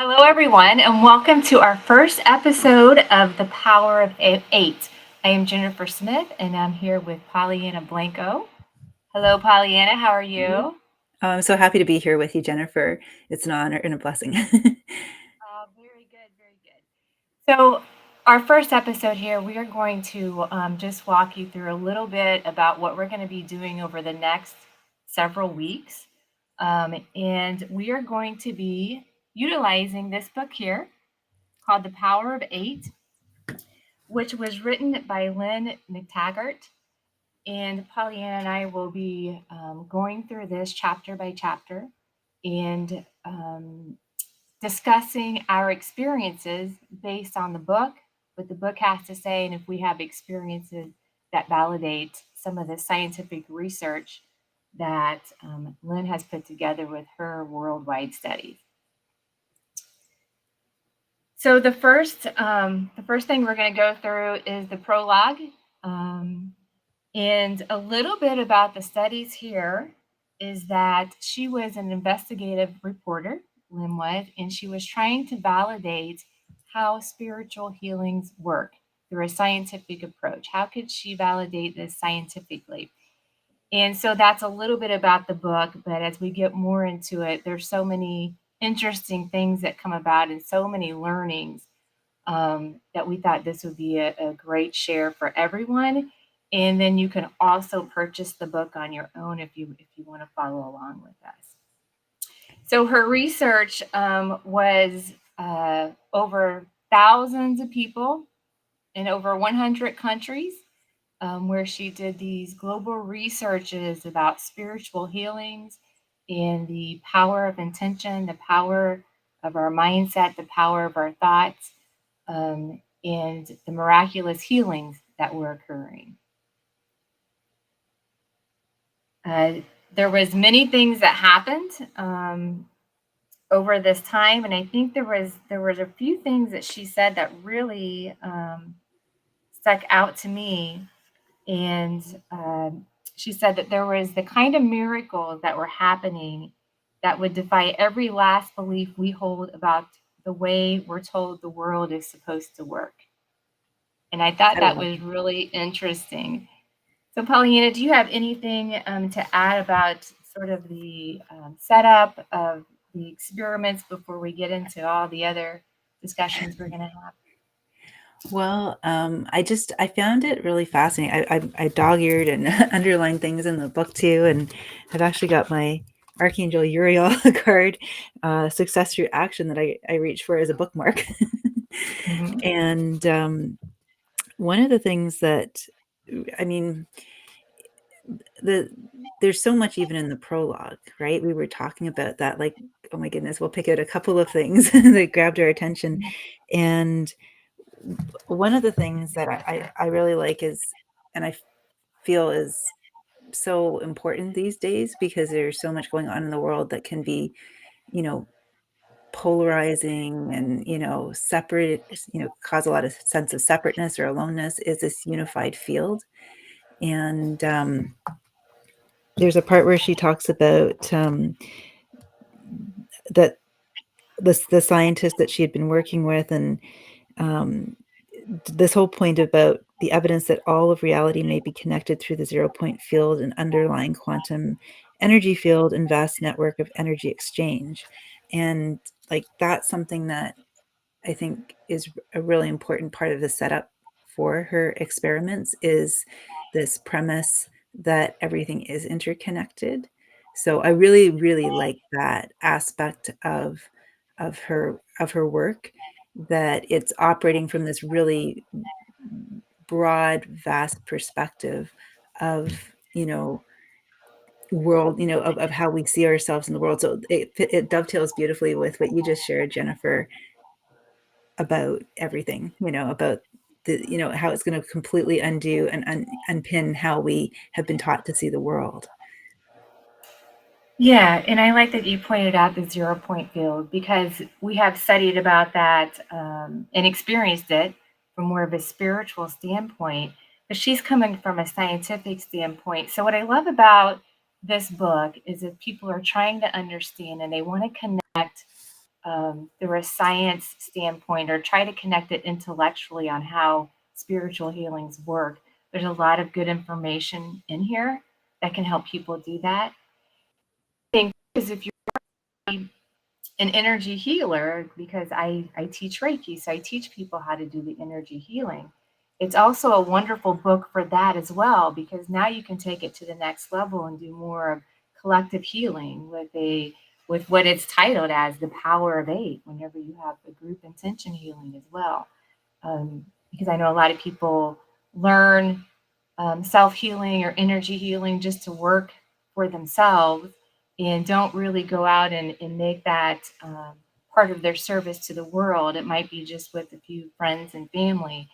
Hello, everyone, and welcome to our first episode of The Power of Eight. I am Jennifer Smith, and I'm here with Pollyanna Blanco. Hello, Pollyanna. How are you? Oh, I'm so happy to be here with you, Jennifer. It's an honor and a blessing. Very good, very good. So, our first episode here, we are going to just walk you through a little bit about what we're going to be doing over the next several weeks. And we are going to be utilizing this book here called The Power of Eight, which was written by Lynne McTaggart. And Pollyanna and I will be going through this chapter by chapter and discussing our experiences based on the book, what the book has to say, and if we have experiences that validate some of the scientific research that Lynn has put together with her worldwide studies. So the first thing we're going to go through is the prologue, and a little bit about the studies here is that she was an investigative reporter, Lynn was, and she was trying to validate how spiritual healings work through a scientific approach. How could she validate this scientifically? And so that's a little bit about the book, but as we get more into it, there's so many interesting things that come about and so many learnings that we thought this would be a great share for everyone. And then you can also purchase the book on your own if you want to follow along with us. So her research was over thousands of people in over 100 countries, where she did these global researches about spiritual healings and the power of intention, the power of our mindset, the power of our thoughts, and the miraculous healings that were occurring. There was many things that happened over this time, and I think there was a few things that she said that really stuck out to me. And she said that there was the kind of miracles that were happening that would defy every last belief we hold about the way we're told the world is supposed to work. And I thought that was really interesting. So, Pollyanna, do you have anything to add about sort of the setup of the experiments before we get into all the other discussions we're going to have? Well, I found it really fascinating. I dog-eared and underlined things in the book too, and I've actually got my Archangel Uriel card, success through action, that I reach for as a bookmark. Mm-hmm. And one of the things that, I mean, there's so much even in the prologue, right? We were talking about that, like, oh my goodness, we'll pick out a couple of things that grabbed our attention. And one of the things that I really like is, and I feel is so important these days, because there's so much going on in the world that can be, polarizing and, separate, cause a lot of sense of separateness or aloneness, is this unified field. And there's a part where she talks about that the scientist that she had been working with, and um, this whole point about the evidence that all of reality may be connected through the 0 point field and underlying quantum energy field and vast network of energy exchange. And like, that's something that I think is a really important part of the setup for her experiments, is this premise that everything is interconnected. So I really, really like that aspect of her work, that it's operating from this really broad, vast perspective of, world, of how we see ourselves in the world. So it dovetails beautifully with what you just shared, Jennifer, about everything, about the, how it's going to completely undo and unpin how we have been taught to see the world. Yeah, and I like that you pointed out the 0 point field, because we have studied about that and experienced it from more of a spiritual standpoint, but she's coming from a scientific standpoint. So, what I love about this book is that people are trying to understand and they want to connect through a science standpoint or try to connect it intellectually on how spiritual healings work. There's a lot of good information in here that can help people do that. I think because if you're an energy healer, because I teach Reiki, so I teach people how to do the energy healing. It's also a wonderful book for that as well, because now you can take it to the next level and do more of collective healing with what it's titled as the power of eight, whenever you have the group intention healing as well. Because I know a lot of people learn self healing or energy healing just to work for themselves and don't really go out and make that part of their service to the world. It might be just with a few friends and family.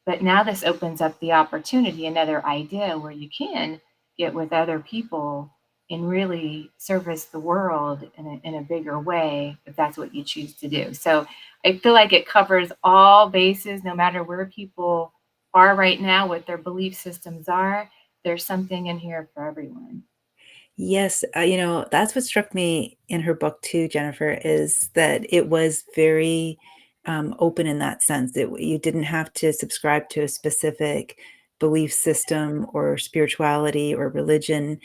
But now this opens up the opportunity, another idea where you can get with other people and really service the world in a bigger way if that's what you choose to do. So I feel like it covers all bases, no matter where people are right now, what their belief systems are. There's something in here for everyone. Yes, that's what struck me in her book too, Jennifer, is that it was very open in that sense. You didn't have to subscribe to a specific belief system or spirituality or religion,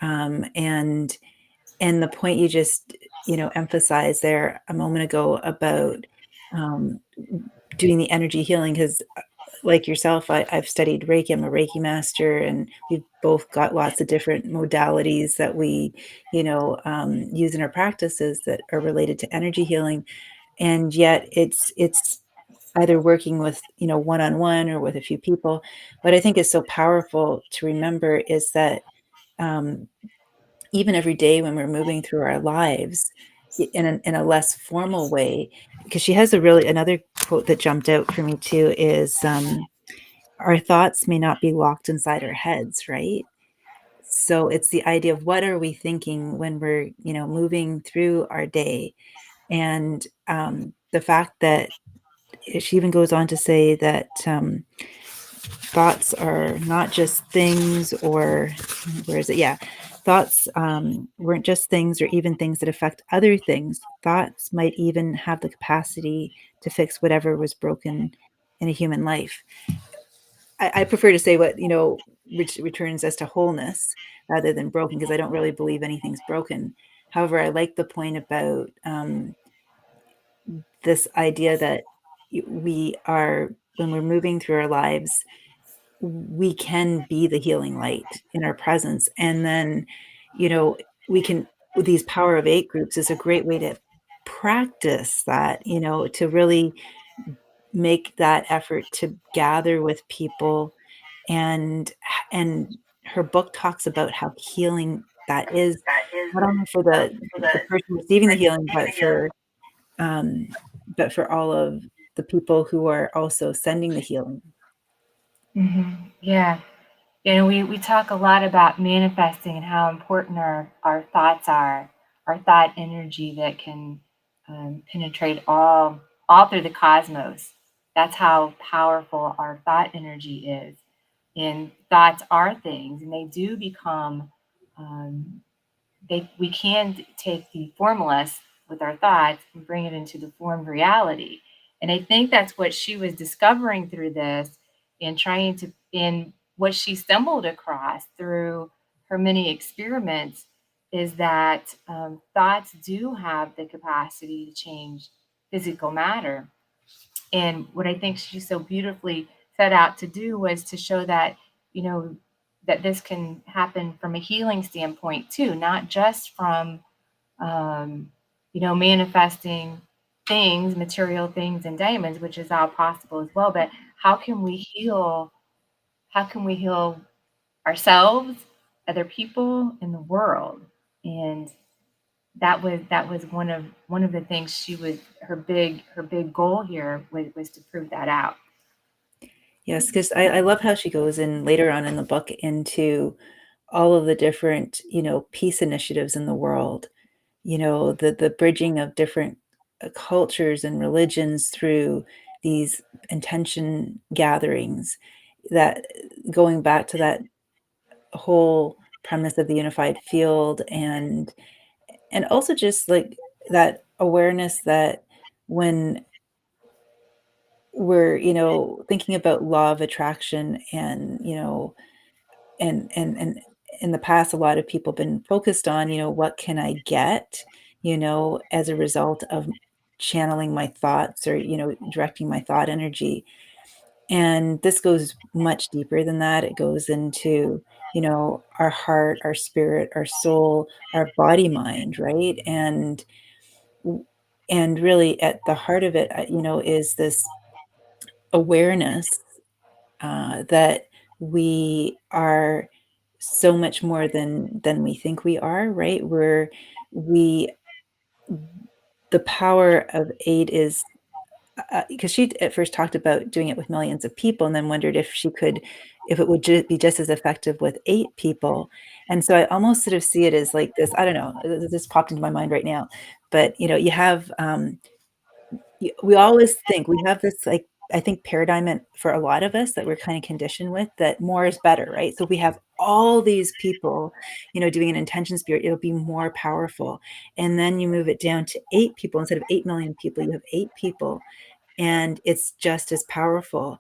and the point you just emphasized there a moment ago about um, doing the energy healing, because like yourself, I've studied Reiki. I'm a Reiki master, and we've both got lots of different modalities that we, use in our practices that are related to energy healing. And yet, it's either working with one on one or with a few people. What I think is so powerful to remember is that um, even every day when we're moving through our lives in a less formal way, because she has another quote that jumped out for me too is. Our thoughts may not be locked inside our heads, right? So it's the idea of what are we thinking when we're, moving through our day. And the fact that she even goes on to say that thoughts are not just things, or where is it? Yeah. Thoughts weren't just things or even things that affect other things. Thoughts might even have the capacity to fix whatever was broken in a human life. I prefer to say what, returns us to wholeness rather than broken, because I don't really believe anything's broken. However, I like the point about this idea that we are, when we're moving through our lives, we can be the healing light in our presence. And then, we can, these power of eight groups is a great way to practice that, to really make that effort to gather with people. And her book talks about how healing that is, not only for the person receiving the healing, but for all of the people who are also sending the healing. Yeah. We talk a lot about manifesting and how important our thoughts are, our thought energy that can penetrate all through the cosmos. That's how powerful our thought energy is. And thoughts are things, and they do become um, we can take the formless with our thoughts and bring it into the formed reality. And I think that's what she was discovering through this and trying to, in what she stumbled across through her many experiments, is that thoughts do have the capacity to change physical matter. And what I think she so beautifully set out to do was to show that, you know, that this can happen from a healing standpoint too, not just from, um, manifesting things, material things and diamonds, which is all possible as well. But how can we heal? How can we heal ourselves, other people, in the world? And that was one of the things she was her big goal here was to prove that out. Yes, because I love how she goes in later on in the book into all of the different, peace initiatives in the world, the bridging of different cultures and religions through these intention gatherings, that going back to that whole premise of the unified field, and also just like that awareness that when we're, thinking about law of attraction and, and in the past, a lot of people have been focused on, what can I get, as a result of channeling my thoughts or, directing my thought energy. And this goes much deeper than that. It goes into, our heart, our spirit, our soul, our body, mind, right? And really at the heart of it, is this awareness that we are so much more than we think we are, right? We the power of eight is because she at first talked about doing it with millions of people and then wondered if it would be just as effective with 8 people. And so I almost sort of see it as like this, I don't know, this popped into my mind right now, but you have we always think we have this, like, I think paradigm for a lot of us that we're kind of conditioned with, that more is better, right? So if we have all these people, doing an intention spirit, it'll be more powerful. And then you move it down to 8 people instead of 8 million people. You have 8 people, and it's just as powerful.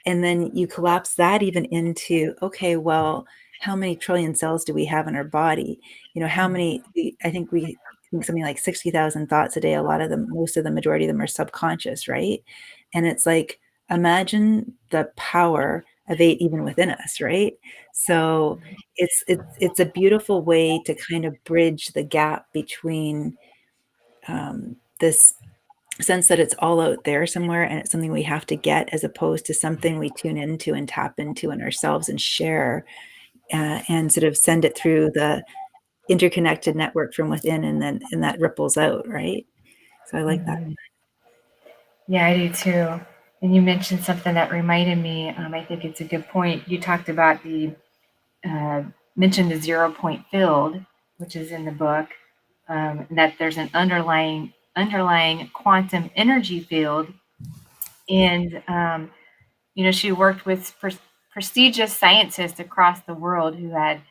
And then you collapse that even into, okay, well, how many trillion cells do we have in our body? How many, I think we think something like 60,000 thoughts a day. A lot of them, most of the majority of them are subconscious, right? And it's like, imagine the power of 8 even within us, right? So it's a beautiful way to kind of bridge the gap between this sense that it's all out there somewhere and it's something we have to get, as opposed to something we tune into and tap into in ourselves and share, and sort of send it through the interconnected network from within, and that ripples out, right? So I like that. Mhm. Yeah, I do too. And you mentioned something that reminded me. I think it's a good point. You talked about uh, mentioned the 0 point field, which is in the book, and that there's an underlying quantum energy field. And she worked with prestigious scientists across the world who had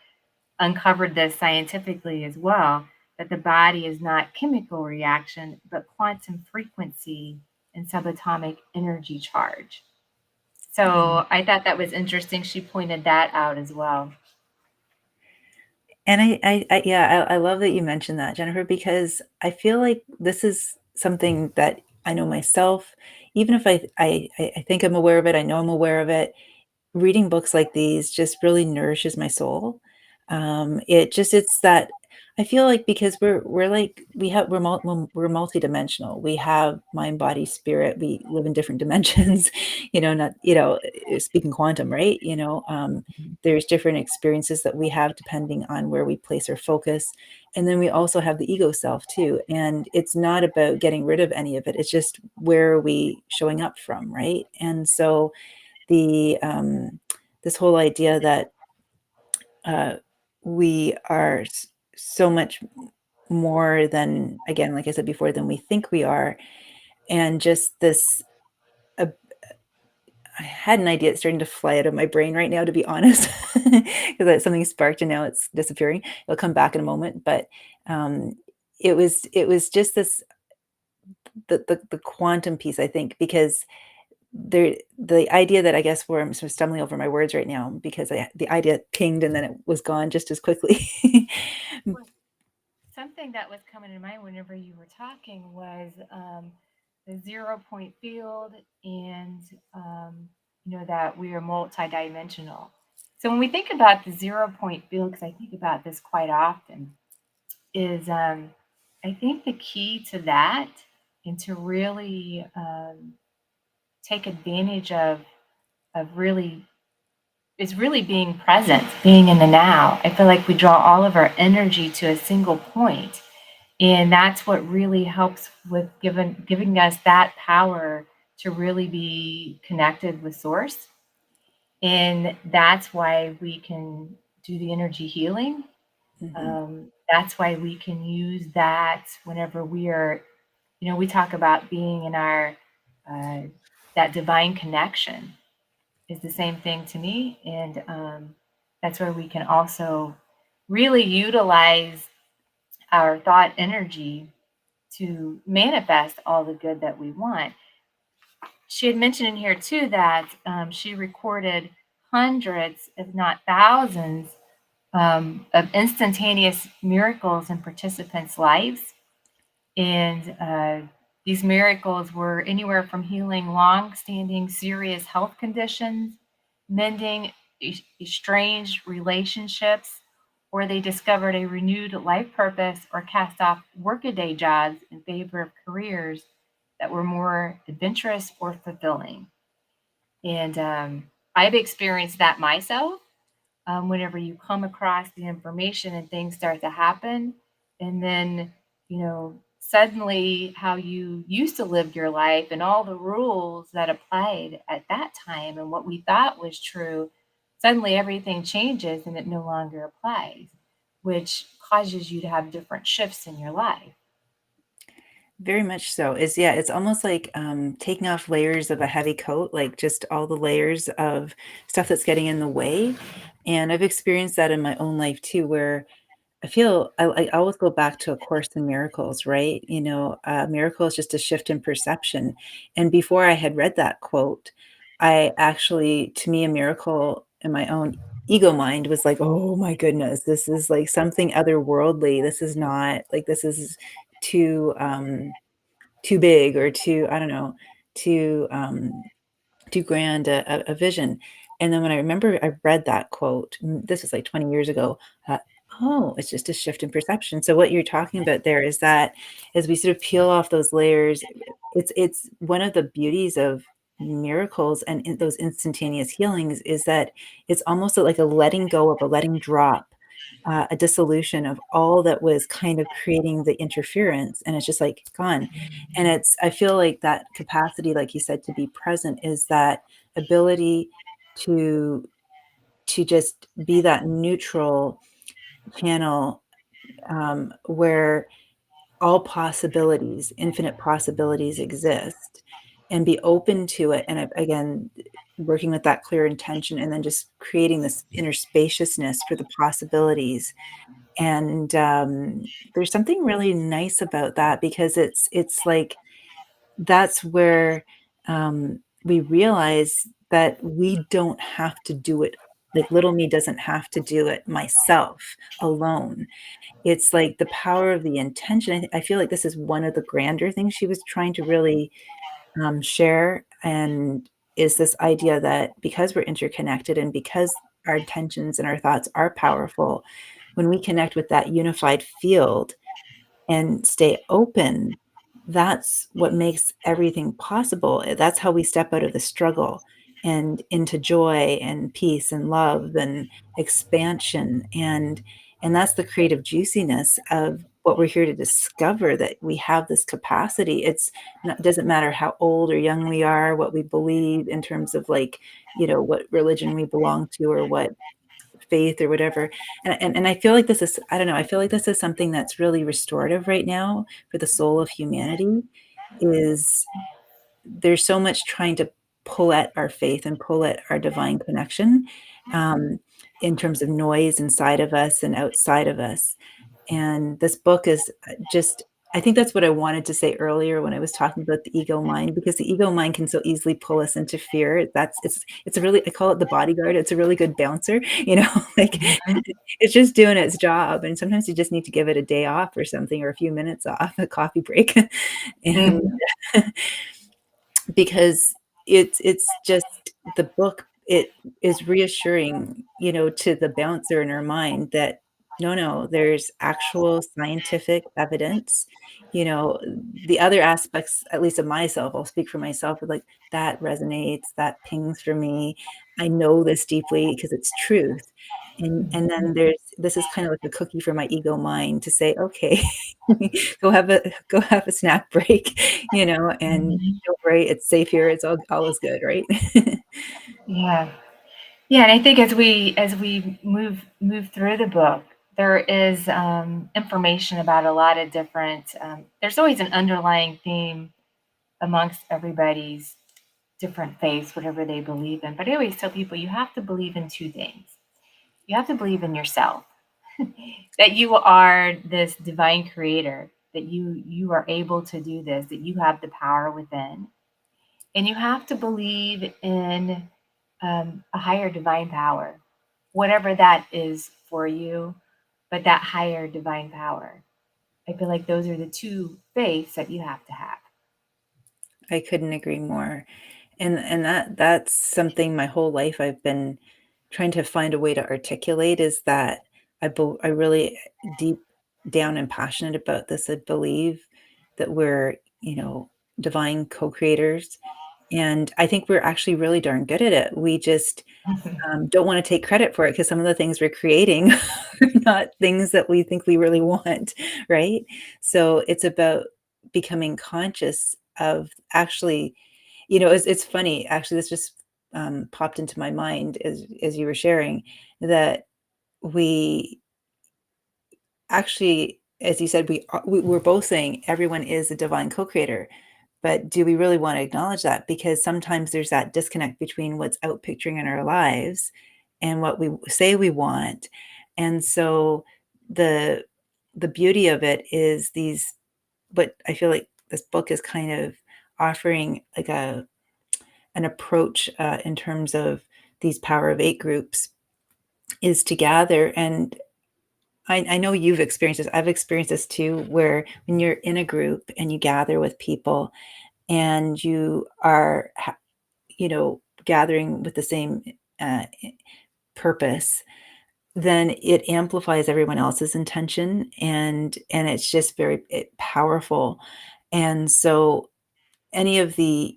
uncovered this scientifically as well, that the body is not chemical reaction, but quantum frequency and subatomic energy charge. Mhm. So I thought that was interesting. She pointed that out as well. And yeah, I love that you mentioned that, Jennifer, because I feel like this is something that I know myself. Even if I think I'm aware of it, I know I'm aware of it, reading books like these just really nourishes my soul. It's that I feel like, because we're like we're multidimensional. We have mind, body, spirit. We live in different dimensions. Not speaking quantum, right? There's different experiences that we have depending on where we place our focus, and then we also have the ego self too. And it's not about getting rid of any of it. It's just where are we showing up from, right? And so the this whole idea that uh, we are so much more than, again, like I said before, than we think we are. And just this, uh, I had an idea, it's starting to fly out of my brain right now, to be honest, because something sparked and now it's disappearing. It'll come back in a moment. But um, it was just this, the quantum piece, I think, because the idea that, I guess, where I'm sort of stumbling over my words right now, because the idea pinged and then it was gone just as quickly. Well, something that was coming to mind whenever you were talking was the 0 point field, and that we are multidimensional. So when we think about the 0 point field, because I think about this quite often, is I think the key to that, and to really take advantage of really, is really being present, being in the now. I feel like we draw all of our energy to a single point, and that's what really helps with giving us that power to really be connected with source. And that's why we can do the energy healing. Mhm. That's why we can use that whenever we are, we talk about being in our uh, that divine connection is the same thing to me. And that's where we can also really utilize our thought energy to manifest all the good that we want. She had mentioned in here too that she recorded hundreds, if not thousands, of instantaneous miracles in participants' lives. And these miracles were anywhere from healing long-standing serious health conditions, mending estranged relationships, or they discovered a renewed life purpose or cast off workaday jobs in favor of careers that were more adventurous or fulfilling. And I've experienced that myself. Whenever you come across the information and things start to happen, and then, suddenly how you used to live your life and all the rules that applied at that time and what we thought was true, suddenly everything changes and it no longer applies, which causes you to have different shifts in your life. Very much so. It's almost like taking off layers of a heavy coat, like just all the layers of stuff that's getting in the way. And I've experienced that in my own life too, where I feel I always go back to A Course in Miracles, right? Miracle is just a shift in perception. And before I had read that quote, I actually, to me, a miracle in my own ego mind was like, oh my goodness, this is like something otherworldly. This is not like this is too too big or too, I don't know, too too grand a vision. And then when I remember I read that quote, this was like 20 years ago, oh, it's just a shift in perception. So what you're talking about there is that as we sort of peel off those layers, it's one of the beauties of miracles and those instantaneous healings is that it's almost like a letting go of a letting drop, a dissolution of all that was kind of creating the interference, and it's just like gone. And I feel like that capacity, like you said, to be present is that ability to just be that neutral channel, where all possibilities, infinite possibilities exist, and be open to it. And again, working with that clear intention, and then just creating this inner spaciousness for the possibilities. And there's something really nice about that because it's like that's where we realize that we don't have to do it. Like little me doesn't have to do it myself alone. It's like the power of the intention. I feel like this is one of the grander things she was trying to really share, and is this idea that because we're interconnected and because our intentions and our thoughts are powerful, when we connect with that unified field and stay open, that's what makes everything possible. That's how we step out of the struggle and into joy and peace and love and expansion. And that's the creative juiciness of what we're here to discover, that we have this capacity. It doesn't matter how old or young we are, what we believe in terms of like, what religion we belong to or what faith or whatever. And I feel like this is, I don't know, I feel like this is something that's really restorative right now for the soul of humanity. Is there's so much trying to pull at our faith and pull at our divine connection, um, in terms of noise inside of us and outside of us. And this book is just, I think that's what I wanted to say earlier when I was talking about the ego mind, because the ego mind can so easily pull us into fear. It's a really, I call it the bodyguard. It's a really good bouncer, like Mhm. it's just doing its job. And sometimes you just need to give it a day off or something, or a few minutes off, a coffee break. And Mhm. because it's just the book, it is reassuring, to the bouncer in her mind that no, there's actual scientific evidence. The other aspects, at least of myself, I'll speak for myself, with like that resonates, that pings for me. I know this deeply because it's truth. And then there's this is kind of like a cookie for my ego mind to say, okay, go have a snack break, and Mhm. don't worry, it's safe here. It's all is good, right? Yeah. Yeah, and I think as we move through the book, there is information about a lot of different. There's always an underlying theme amongst everybody's different faiths, whatever they believe in. But I always tell people you have to believe in two things. You have to believe in yourself, that you are this divine creator, that you are able to do this, that you have the power within. And you have to believe in a higher divine power, whatever that is for you, but that higher divine power. I feel like those are the two faiths that you have to have. I couldn't agree more. And that's something my whole life I've been trying to find a way to articulate, is that I really deep down and passionate about this. I believe that we're, divine co-creators, and I think we're actually really darn good at it. We just don't want to take credit for it, because some of the things we're creating are not things that we think we really want, right? So it's about becoming conscious of actually, it's funny, actually, this just popped into my mind as you were sharing, that we actually, as you said, we're both saying everyone is a divine co-creator. But do we really want to acknowledge that? Because sometimes there's that disconnect between what's out picturing in our lives and what we say we want. And so the the beauty of it is these, what I feel like this book is kind of offering, like an approach in terms of these Power of Eight groups, is to gather. And I know you've experienced this. I've experienced this too, where when you're in a group and you gather with people and you are, gathering with the same uh, purpose, then it amplifies everyone else's intention, and it's just very powerful. And so any of the,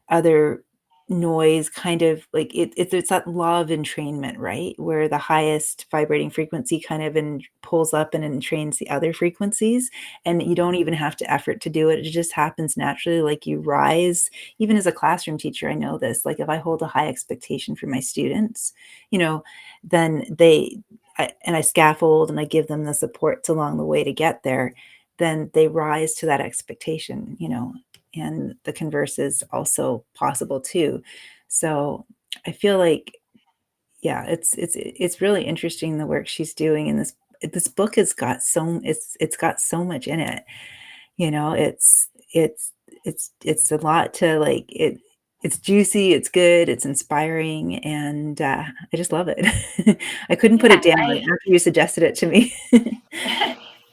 other noise, kind of like, it's that law of entrainment, right? Where the highest vibrating frequency kind of pulls up and entrains the other frequencies, and you don't even have to effort to do it. It just happens naturally. Like, you rise. Even as a classroom teacher, I know this. Like, if I hold a high expectation for my students, then and I scaffold and I give them the supports along the way to get there, then they rise to that expectation, and the converse is also possible too. So I feel like, yeah, it's really interesting, the work she's doing in this book. Has got it's got so much in it. It's a lot to, like, it's juicy, it's good, it's inspiring, and I just love it. I couldn't put Yeah, it down after you suggested it to me.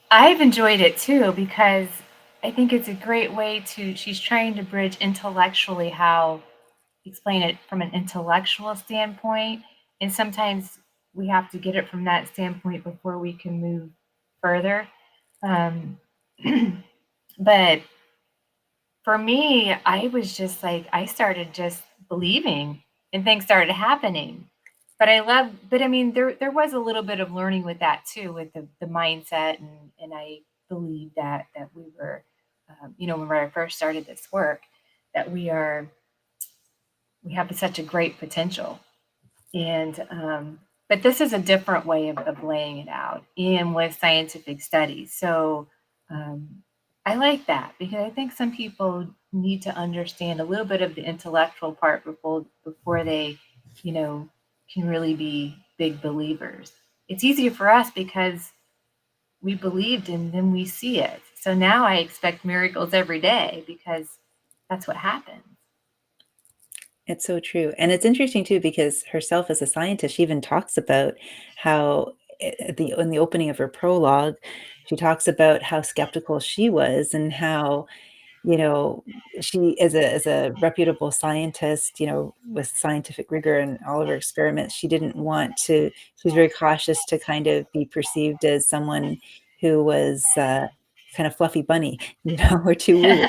I've enjoyed it too because I think it's a great way to, she's trying to bridge intellectually how, explain it from an intellectual standpoint. And sometimes we have to get it from that standpoint before we can move further. Um, but for me, I was just like, I started just believing and things started happening. But I love, but I mean, there was a little bit of learning with that too, with the mindset. And I believe that we were, when I first started this work, that we have such a great potential. And, but this is a different way of laying it out and with scientific studies. So um, I like that because I think some people need to understand a little bit of the intellectual part before they, you know, can really be big believers. It's easier for us because we believed and then we see it. So now I expect miracles every day because that's what happens. It's so true. And it's interesting too, because herself as a scientist, she even talks about how, in the opening of her prologue, she talks about how skeptical she was, and how, you know, she, as a reputable scientist, with scientific rigor and all of her experiments, she was very cautious to kind of be perceived as someone who was kind of fluffy bunny, or too woo.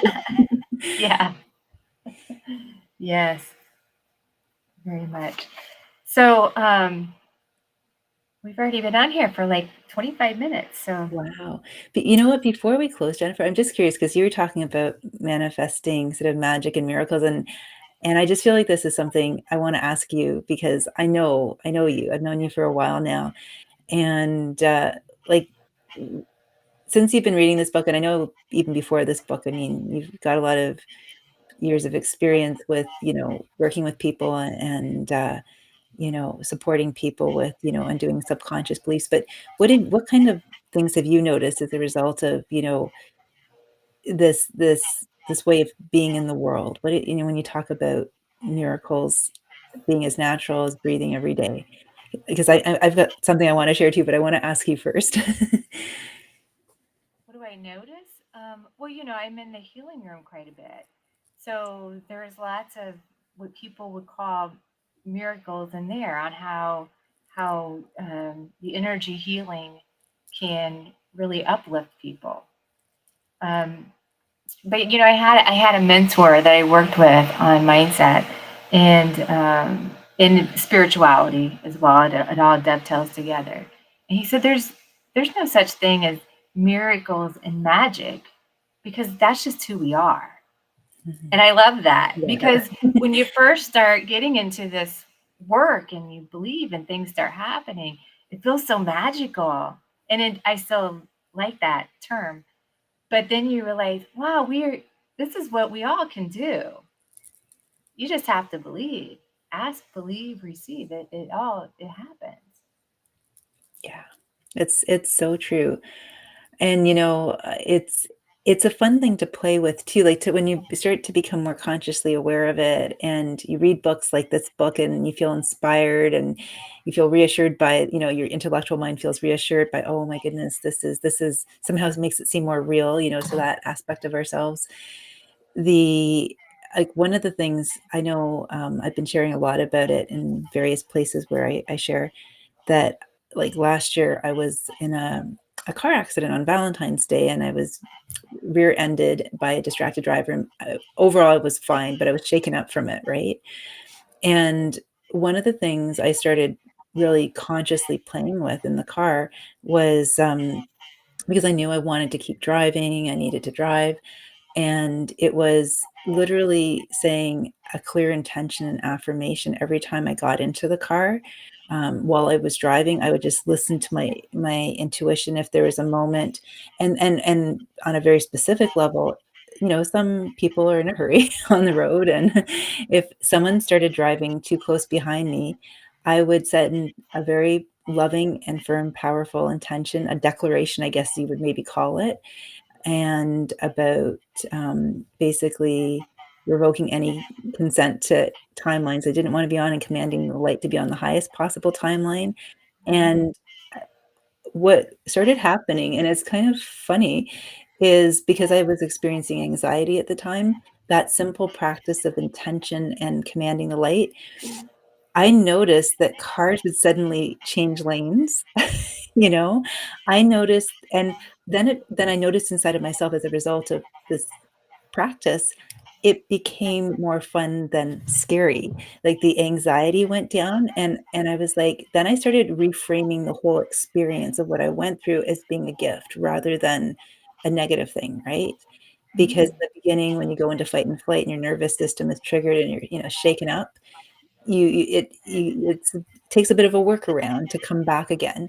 Yeah. Yes. Very much. So we've already been on here for like 25 minutes. So Wow. But you know what? Before we close, Jennifer, I'm just curious, because you were talking about manifesting sort of magic and miracles, and I just feel like this is something I want to ask you, because I know you. I've known you for a while now, and like, since you've been reading this book, and I know even before this book, I mean, you've got a lot of years of experience with, working with people, and supporting people with, undoing subconscious beliefs. But what kind of things have you noticed as a result of, this way of being in the world? When you talk about miracles being as natural as breathing every day, because I've got something I want to share too, but I want to ask you first. What do I notice? Well, I'm in the healing room quite a bit. So there's lots of what people would call miracles in there on how the energy healing can really uplift people. Um, but I had a mentor that I worked with on mindset and in spirituality as well. It all dovetails together. And he said, "There's no such thing as miracles and magic because that's just who we are." And I love that Yeah. because when you first start getting into this work and you believe and things start happening, it feels so magical. I still like that term, but then you realize, wow, this is what we all can do. You just have to believe. Ask, believe, receive. It happens. Yeah. It's so true. And it's a fun thing to play with too, like to when you start to become more consciously aware of it, and you read books like this book and you feel inspired and you feel reassured by, your intellectual mind feels reassured by, oh my goodness, this is somehow makes it seem more real, to that aspect of ourselves. The Like, one of the things I know, I've been sharing a lot about it in various places where I share that, like, last year I was in a car accident on Valentine's Day, and I was rear-ended by a distracted driver, and overall, I was fine, but I was shaken up from it, right? And one of the things I started really consciously playing with in the car was, because I knew I wanted to keep driving, I needed to drive, and it was literally saying a clear intention and affirmation every time I got into the car. While I was driving, I would just listen to my intuition if there was a moment, and on a very specific level, some people are in a hurry on the road, and if someone started driving too close behind me, I would set in a very loving and firm, powerful intention, a declaration, I guess you would maybe call it, and about, basically revoking any consent to timelines I didn't wanna be on, and commanding the light to be on the highest possible timeline. Mhm. And what started happening, and it's kind of funny, is because I was experiencing anxiety at the time, that simple practice of intention and commanding the light, I noticed that cars would suddenly change lanes, you know? I noticed, and then I noticed inside of myself as a result of this practice, it became more fun than scary. Like, the anxiety went down, and I was like, then I started reframing the whole experience of what I went through as being a gift rather than a negative thing, right? Because Mm. in the beginning, when you go into fight and flight and your nervous system is triggered and you're, shaken up, it takes a bit of a workaround to come back again,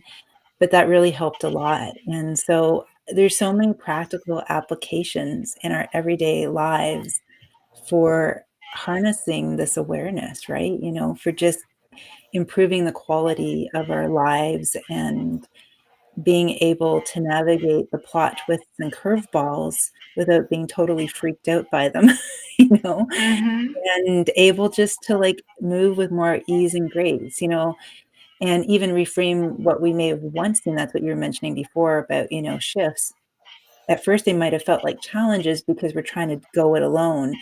but that really helped a lot. And so there's so many practical applications in our everyday lives for harnessing this awareness, right? For just improving the quality of our lives and being able to navigate the plot twists and curveballs without being totally freaked out by them, you know? Mhm. And able just to, like, move with more ease and grace, and even reframe what we may have once seen. That's what you were mentioning before about, shifts. At first, they might have felt like challenges because we're trying to go it alone,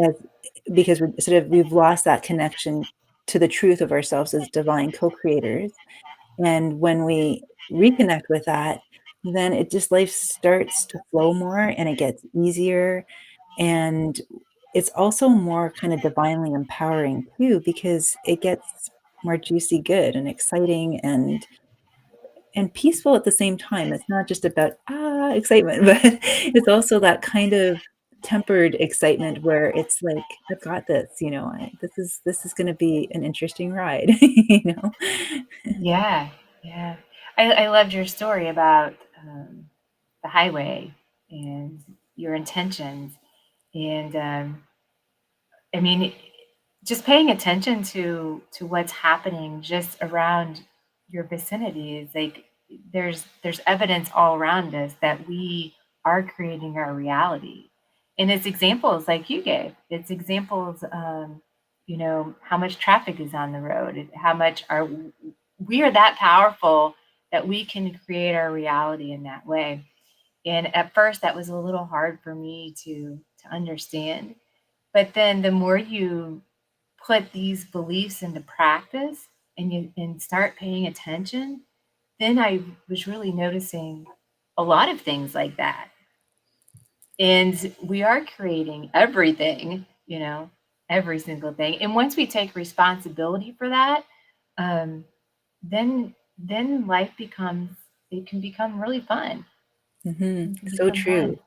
as because we've lost that connection to the truth of ourselves as divine co-creators. And when we reconnect with that, then it just life starts to flow more and it gets easier. And it's also more kind of divinely empowering too, because it gets more juicy good and exciting and peaceful at the same time. It's not just about excitement, but it's also that kind of tempered excitement where it's like, I've got this, this is going to be an interesting ride, Yeah, yeah. I loved your story about the highway and your intentions. And I mean, just paying attention to what's happening just around your vicinity is like there's evidence all around us that we are creating our reality. And it's examples like you gave. It's examples, you know, how much traffic is on the road, how much we are that powerful that we can create our reality in that way. And at first, that was a little hard for me to understand. But then the more you put these beliefs into practice and start paying attention, then I was really noticing a lot of things like that. And we are creating everything, you know, every single thing. And once we take responsibility for that, um, then life becomes, it can become really fun. So true.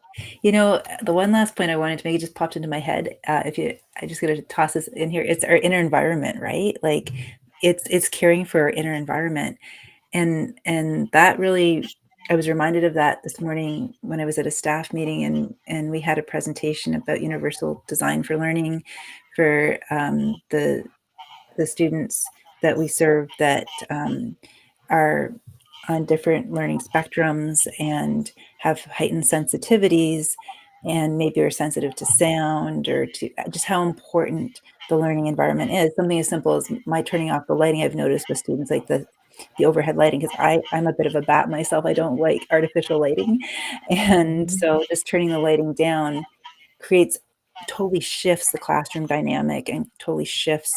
You know, the one last point I wanted to make, it just popped into my head. I just got to toss this in here. It's our inner environment, right? Like it's caring for our inner environment. And that really, I was reminded of that this morning when I was at a staff meeting and we had a presentation about universal design for learning for the students that we serve that are on different learning spectrums and have heightened sensitivities and maybe are sensitive to sound or to just how important the learning environment is. Something as simple as my turning off the lighting, I've noticed with students, like the overhead lighting, because I'm a bit of a bat myself. I don't like artificial lighting. And so just turning the lighting down totally shifts the classroom dynamic and totally shifts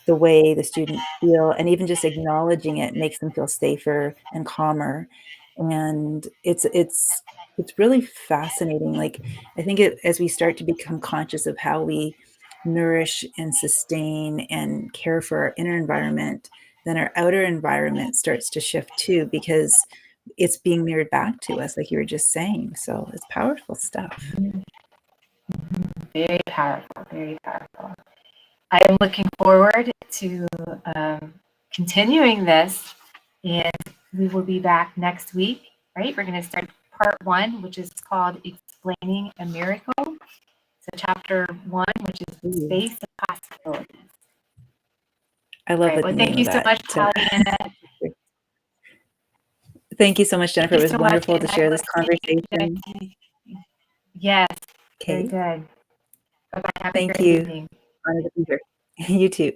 the way the student feel, and even just acknowledging it makes them feel safer and calmer. And it's really fascinating. Like, I think as we start to become conscious of how we nourish and sustain and care for our inner environment, then our outer environment starts to shift too, because it's being mirrored back to us, like you were just saying. So it's powerful stuff. Very powerful, very powerful. I am looking forward to continuing this, and we will be back next week, right? We're going to start part 1, which is called Explaining a Miracle. So chapter 1, which is Space of Possibilities. I love Right. the Well, name thank you of so that. much, Pollyanna. Thank you so much, Jennifer. It was So wonderful to much, share this conversation. Yes, very Okay. good. Bye-bye. Have a Thank great you. evening. Honored to be here. You too.